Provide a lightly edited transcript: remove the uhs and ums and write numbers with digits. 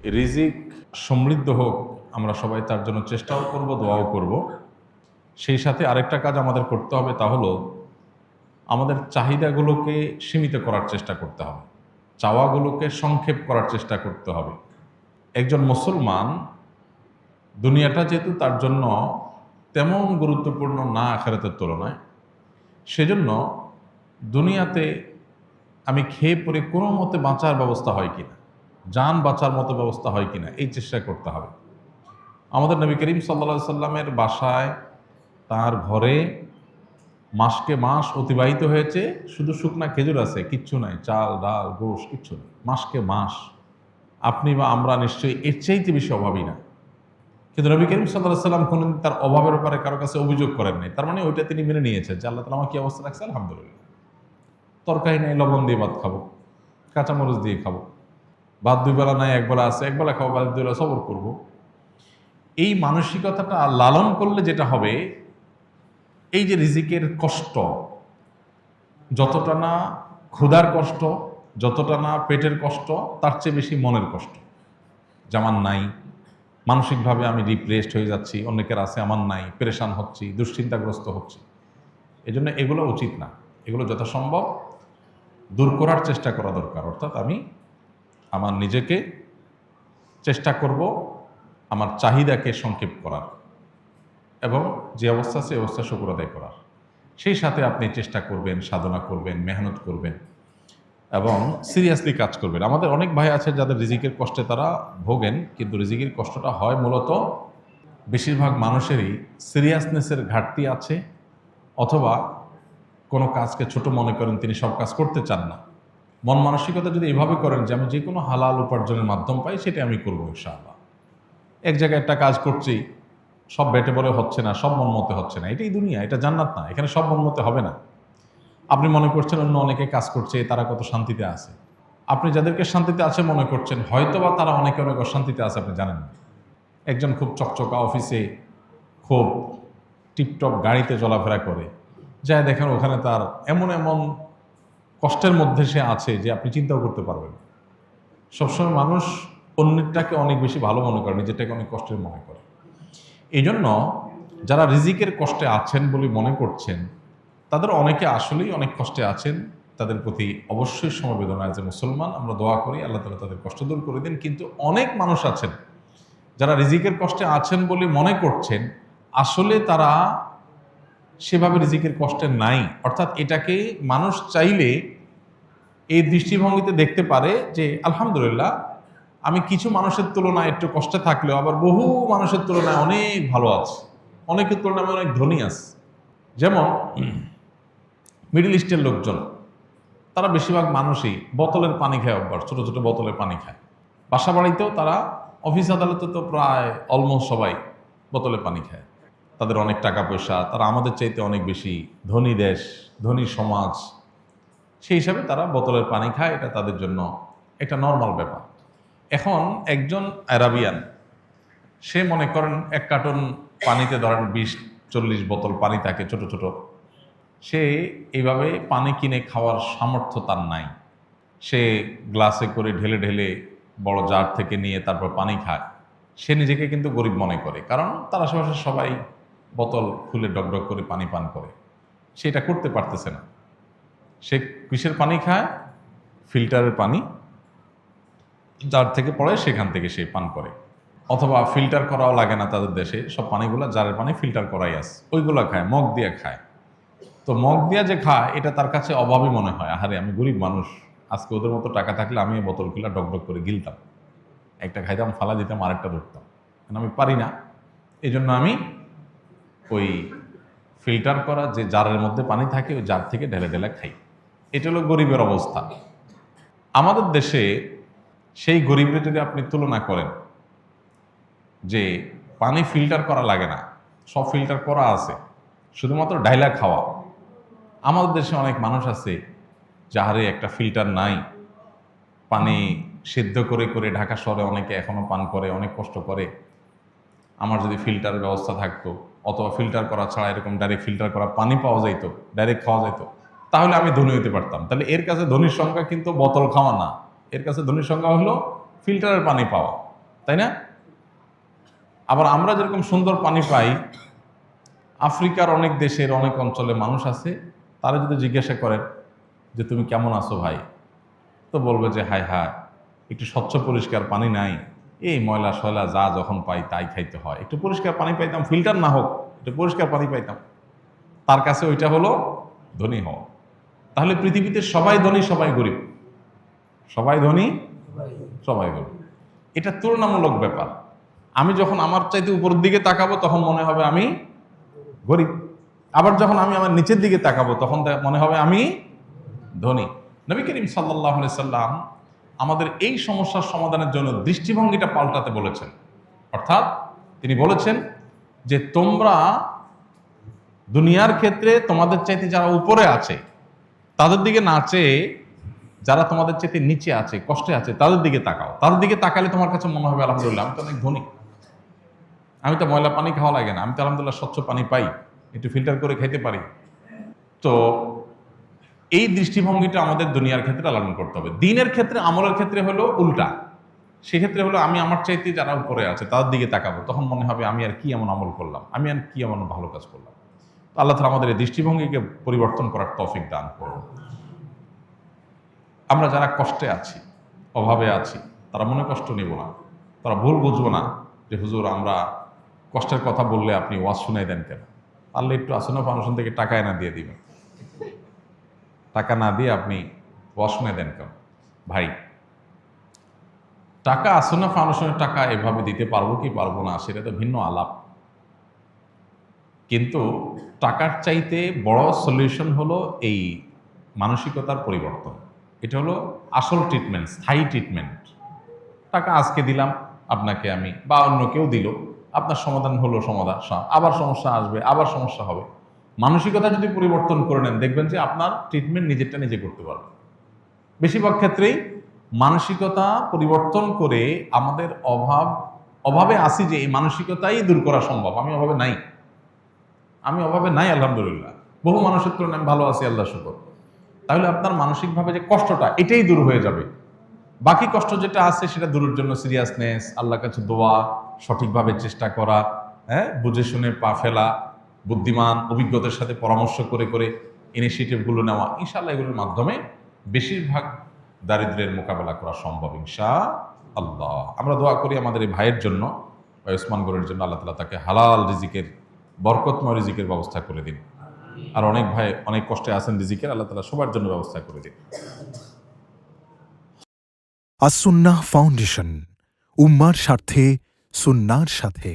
রিজিক সমৃদ্ধ হোক, আমরা সবাই তার জন্য চেষ্টাও করব, দোয়াও করব। সেই সাথে আরেকটা কাজ আমাদের করতে হবে, তা হলো আমাদের চাহিদাগুলোকে সীমিত করার চেষ্টা করতে হবে, চাওয়াগুলোকে সংক্ষেপ করার চেষ্টা করতে হবে। একজন মুসলমান দুনিয়াটা যেহেতু তার জন্য তেমন গুরুত্বপূর্ণ না আখিরাতের তুলনায়, সেজন্য দুনিয়াতে আমি খেয়ে পরে কোনো মতে বাঁচার ব্যবস্থা হয় কিনা, জান বাঁচার মতো ব্যবস্থা হয় কিনা, এই চেষ্টা করতে হবে। আমাদের নবী করিম সাল্লাল্লাহু আলাইহি সাল্লামের বাসায়, তার ঘরে মাসকে মাস অতিবাহিত হয়েছে, শুধু শুকনা খেজুর আছে, কিচ্ছু নাই, চাল ডাল গোশ কিচ্ছু নেই, মাসকে মাস। আপনি বা আমরা নিশ্চয়ই এর চাইতে বেশি অভাবী না। কিন্তু নবী করিম সাল্লাল্লাহু আলাইহি সাল্লাম কোনোদিন তার অভাবের ব্যাপারে কারো কাছে অভিযোগ করেন নাই। তার মানে ওইটা তিনি মেনে নিয়েছেন যে আল্লাহ তাআলা আমার কি অবস্থা রাখছে, আলহামদুলিল্লাহ। তরকারি নাই, লবণ দিয়ে ভাত খাবো, কাঁচামরিচ দিয়ে খাবো, ভাত দুই বেলা নাই, একবেলা আছে, একবেলা খাবো, ভাত দুই বেলা সবর করবো। এই মানসিকতাটা লালন করলে যেটা হবে, এই যে রিজিকের কষ্ট, যতটা না ক্ষুধার কষ্ট, যতটা না পেটের কষ্ট, তার চেয়ে বেশি মনের কষ্ট। যেমন নাই, মানসিকভাবে আমি ডিপ্রেসড হয়ে যাচ্ছি, অনেকের আছে আমার নাই, পেরেশান হচ্ছি, দুশ্চিন্তাগ্রস্ত হচ্ছি। এই জন্য এগুলো উচিত না, এগুলো যথাসম্ভব দূর করার চেষ্টা করা দরকার। অর্থাৎ আমি আমার নিজেকে চেষ্টা করব আমার চাহিদাকে সংক্ষেপ করার, এবং যে অবস্থা আছে অবস্থা শুকর আদায় করার। সেই সাথে আপনি চেষ্টা করবেন, সাধনা করবেন, মেহনত করবেন এবং সিরিয়াসলি কাজ করবেন। আমাদের অনেক ভাই আছে যাদের রিজিকের কষ্টে তারা ভোগেন, কিন্তু রিজিকের কষ্টটা হয় মূলত বেশিরভাগ মানুষেরই সিরিয়াসনেসের ঘাটতি আছে, অথবা কোনো কাজকে ছোট মনে করেন, তিনি সব কাজ করতে চান না। মন মানসিকতা যদি এভাবে করেন যে আমি যে কোনো হালাল উপার্জনের মাধ্যম পাই সেটা আমি করবো ইনশাআল্লাহ, এক জায়গায় একটা কাজ করছি, সব বেটে বলে হচ্ছে না, সব মন মতে হচ্ছে না, এটাই দুনিয়া, এটা জান্নাত না, এখানে সব মন মতে হবে না। আপনি মনে করছেন অন্য অনেকে কাজ করছে, তারা কত শান্তিতে আছে। আপনি যাদেরকে শান্তিতে আছে মনে করছেন, হয়তোবা তারা অনেকে অনেক অশান্তিতে আছে, আপনি জানেন না। একজন খুব চকচকা অফিসে খুব টিপটপ গাড়িতে চলাফেরা করে, যায় দেখেন ওখানে তার এমন এমন কষ্টের মধ্যে সে আছে যে আপনি চিন্তাও করতে পারবেন না। সবসময় মানুষ অন্যটাকে অনেক বেশি ভালো মনে করে, নিজেরটাকে অনেক কষ্টের মনে করে। এই জন্য যারা রিজিকের কষ্টে আছেন বলে মনে করছেন, তাদের অনেকে আসলেই অনেক কষ্টে আছেন। তাদের প্রতি অবশ্যই সমবেদনা, যে মুসলমান আমরা দোয়া করি আল্লাহ তাআলা তাদের কষ্ট দূর করে দিন। কিন্তু অনেক মানুষ আছেন যারা রিজিকের কষ্টে আছেন বলে মনে করছেন, আসলে তারা সেভাবে রিজিকের কষ্টে নাই। অর্থাৎ এটাকে মানুষ চাইলে এই দৃষ্টিভঙ্গিতে দেখতে পারে যে আলহামদুলিল্লাহ, আমি কিছু মানুষের তুলনায় একটু কষ্টে থাকলেও আবার বহু মানুষের তুলনায় অনেক ভালো আছে, অনেকের তুলনায় আমি অনেক ধনী আছে। যেমন মিডল ইস্টের লোকজন, তারা বেশিরভাগ মানুষই বোতলের পানি খায় অভ্যাস, ছোটো ছোটো বোতলের পানি খায়। বাসা বাড়িতেও তারা, অফিস আদালতে তো প্রায় অলমোস্ট সবাই বোতলে পানি খায়। তাদের অনেক টাকা পয়সা, তারা আমাদের চাইতে অনেক বেশি ধনী দেশ, ধনী সমাজ, সেই হিসাবে তারা বোতলের পানি খায়, এটা তাদের জন্য একটা নর্মাল ব্যাপার। এখন একজন আরাবিয়ান, সে মনে করেন এক কার্টন পানিতে ধরেন 20-40 বোতল পানি থাকে ছোট ছোট, সে এইভাবে পানি কিনে খাওয়ার সামর্থ্য তার নাই। সে গ্লাসে করে ঢেলে ঢেলে বড় জার থেকে নিয়ে তারপর পানি খায়। সে নিজেকে কিন্তু গরিব মনে করে, কারণ তার আশেপাশে সবাই বোতল খুলে ডকডক করে পানি পান করে, সে এটা করতে পারতেছে না। সে কিসের পানি খায়? ফিল্টারের পানি, জার থেকে পড়ে সেখান থেকে সে পান করে। অথবা ফিল্টার করাও লাগে না, তাদের দেশে সব পানিগুলো জারের পানি ফিল্টার করাই আছে, ওইগুলো খায়, মগ দিয়ে খায়। তো মগ দিয়া যে খায়, এটা তার কাছে অভাবই মনে হয়। আহারে, আমি গরিব মানুষ, আজকে ওদের মতো টাকা থাকলে আমি এই বোতল খুলে ডকডক করে গিলতাম, একটা খাইতাম, ফালা দিতাম, আরেকটা ধরতাম। কারণ আমি পারি না, এই জন্য আমি ওই ফিল্টার করা যে জারের মধ্যে পানি থাকে, ওই জার থেকে ঢেলে ঢেলে খাই। এটা হলো গরিবের অবস্থা। আমাদের দেশে সেই গরিবের যদি আপনি তুলনা করেন যে পানি ফিল্টার করা লাগে না, সব ফিল্টার করা আছে, শুধুমাত্র ডাইলা খাওয়া। আমাদের দেশে অনেক মানুষ আছে যাহারে একটা ফিল্টার নাই, পানি সিদ্ধ করে করে ঢাকা শহরে অনেকে এখনো পান করে, অনেক কষ্ট করে। আমার যদি ফিল্টারের ব্যবস্থা থাকতো, অথবা ফিল্টার করা ছাড়া এরকম ডাইরেক্ট ফিল্টার করা পানি পাওয়া যাইতো, ডাইরেক্ট খাওয়া যাইত, তাহলে আমি ধনী হতে পারতাম। তাহলে এর কাছে ধনীর সংখ্যা কিন্তু বোতল খাওয়া না, এর কাছে ধনীর সংখ্যা হলো ফিল্টারের পানি পাওয়া। তাই না? আবার আমরা যেরকম সুন্দর পানি পাই, আফ্রিকার অনেক দেশের অনেক অঞ্চলে মানুষ আছে, তারা যদি জিজ্ঞাসা করেন যে তুমি কেমন আছো ভাই, তো বলবে যে হায় হায়, একটু স্বচ্ছ পরিষ্কার পানি নাই, এই ময়লা সয়লা যা যখন পাই তাই খাইতে হয়, একটু পরিষ্কার পানি পাইতাম, ফিল্টার না হোক একটু পরিষ্কার পানি পাইতাম। তার কাছে ওইটা হলো ধনী হওয়া। তাহলে পৃথিবীতে সবাই ধনী সবাই গরিব, সবাই ধনী সবাই গরিব, এটা তুলনামূলক ব্যাপার। আমি যখন আমার চাইতে উপরের দিকে তাকাবো তখন মনে হবে আমি গরিব, আবার যখন আমি আমার নিচের দিকে তাকাবো তখন মনে হবে আমি ধনী। নবী করিম সাল্লাল্লাহু আলাইহি সাল্লাম আমাদের এই সমস্যার সমাধানের জন্য দৃষ্টিভঙ্গিটা পাল্টাতে বলেছেন। অর্থাৎ তিনি বলেছেন যে তোমরা দুনিয়ার ক্ষেত্রে তোমাদের চাইতে যারা উপরে আছে তাদের দিকে না চেয়ে যারা তোমাদের চাইতে নিচে আছে, কষ্টে আছে, তাদের দিকে তাকাও। তাদের দিকে তাকালে তোমার কাছে মনে হবে আলহামদুলিল্লাহ আমি তো অনেক ধনী, আমি তো ময়লা পানি খাওয়া লাগে না, আমি তো আলহামদুলিল্লাহ স্বচ্ছ পানি পাই, একটু ফিল্টার করে খেতে পারি। তো এই দৃষ্টিভঙ্গিটা আমাদের দুনিয়ার ক্ষেত্রে লালন করতে হবে। দিনের ক্ষেত্রে, আমলের ক্ষেত্রে হলো উল্টা। সেক্ষেত্রে হলো আমি আমার চাইতে যারা উপরে আছে তাদের দিকে তাকাবো, তখন মনে হবে আমি আর কি এমন আমল করলাম, আমি আর কি এমন ভালো কাজ করলাম। তো আল্লাহ তাআলা আমাদের এই দৃষ্টিভঙ্গিকে পরিবর্তন করার তৌফিক দান করুন। আমরা যারা কষ্টে আছি, অভাবে আছি, তারা মনে কষ্ট নেব না, তারা ভুল বুঝবো না যে হুজুর আমরা কষ্টের কথা বললে আপনি ওয়াজ শুনাই দেন কেন, পারলে একটু আসনা ফাউন্ডেশন থেকে টাকা এনে দিয়ে দিবেন, টাকা না দিয়ে আপনি ওয়াজ শুনাই দেন কেন। ভাই, টাকা আসনা ফাউন্ডেশনের টাকা এভাবে দিতে পারবো কি পারবো না সেটা তো ভিন্ন আলাপ, কিন্তু টাকার চাইতে বড় সলিউশন হলো এই মানসিকতার পরিবর্তন। এটা হলো আসল ট্রিটমেন্ট, স্থায়ী ট্রিটমেন্ট। টাকা আজকে দিলাম আপনাকে আমি বা অন্য কেউ দিল, আপনার সমাধান হলো সমাধান, আবার সমস্যা আসবে, আবার সমস্যা হবে। মানসিকতা যদি পরিবর্তন করে নেন দেখবেন যে আপনার ট্রিটমেন্ট নিজেরটা নিজে করতে পারবে। বেশিরভাগ ক্ষেত্রেই মানসিকতা পরিবর্তন করে আমাদের অভাবে আসি যে এই মানসিকতাই দূর করা সম্ভব। আমি অভাবে নাই, আমি অভাবে নাই আলহামদুলিল্লাহ, বহু মানুষের তুলনায় আমি ভালো আছি আল্লাহ শুকর। তাহলে আপনার মানসিকভাবে যে কষ্টটা এটাই দূর হয়ে যাবে। বাকি কষ্ট যেটা আছে সেটা দূরের জন্য সিরিয়াসনেস, আল্লাহর কাছে দোয়া, সঠিকভাবে চেষ্টা করা, বুঝে শুনে পা ফেলা, বুদ্ধিমান অভিজ্ঞতার সাথে পরামর্শ করে করে ইনিশিয়েটিভগুলো নেওয়া, ইনশাআল্লাহ এগুলোর মাধ্যমে বেশিরভাগ দারিদ্র্যের মোকাবেলা করা সম্ভব ইনশাআল্লাহ। আমরা দোয়া করি আমাদের এই ভাইয়ের জন্য, ওসমান গরের জন্য, আল্লাহ তাআলা তাকে হালাল রিজিকের, বরকতময় রিজিকের ব্যবস্থা করে দিন। আর অনেক ভাই অনেক কষ্টে আছেন রিজিকের, আল্লাহ তাআলা সবার জন্য ব্যবস্থা করে দিন। আস-সুন্নাহ ফাউন্ডেশন, উম্মার স্বার্থে সুন্নাহর সাথে।